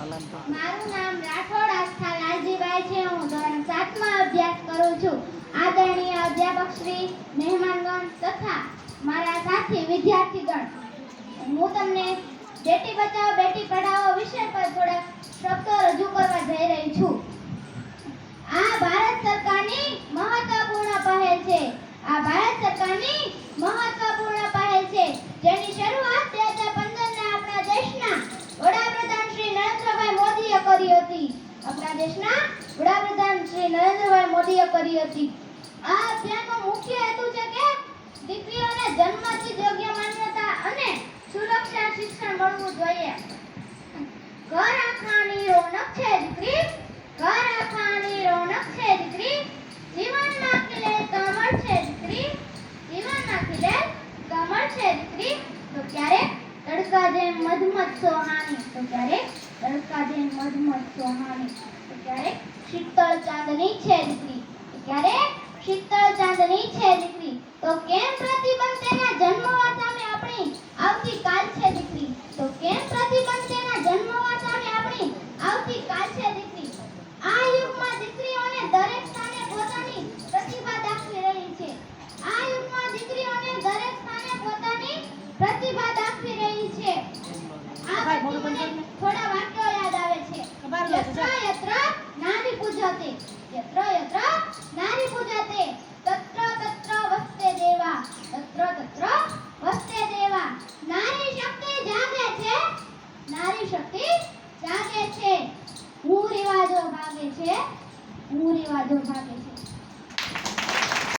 મારું નામ રાઠોડ આસ્થા લાલજીભાઈ છે. હું ધોરણ 7 માં અભ્યાસ કરું છું. આદરણીય અધ્યાપક શ્રી, મહેમાનગણ તથા મારા સાથી વિદ્યાર્થીગણ, હું તમને બેટી બચાવો બેટી પઢાઓ વિષય પર થોડાક શબ્દો રજૂ કરવા જઈ રહી છું. આ ભારત સરકારની મહત્વપૂર્ણ પહેલ છે. આ ભારત સરકારની મહત્વપૂર્ણ પહેલ છે, જેની શરૂઆત 2015 ના આપણા દેશના વડાપ્રધાન શ્રી નરેન્દ્રભાઈ મોદીએ કરી હતી. આપણા દેશના વડાપ્રધાન શ્રી નરેન્દ્રભાઈ મોદીએ કરી હતી. આ અભિયાનનો મુખ્ય હેતુ છે કે દીકરીઓને જન્મથી યોગ્ય માન્યતા અને સુરક્ષા શિક્ષણ મળવું જોઈએ. ઘર આખાની રોનક છે દીકરી, ઘર આખાની રોનક છે દીકરી, જીવનમાં ખીલે કમળ છે દીકરી, જીવનમાં ખીલે કમળ છે દીકરી. તો ક્યારેક તડકા જેમ મધમત સોહાણી, તો ક્યારેક તડકા જેમ મધમત સોહાણી, તો ક્યારેક શીતળ ચાંદની છે દીકરી, તો ક્યારેક શીતળ ચાંદની છે દીકરી. તો કેમ પ્રતિબંધ તેના જન્મવા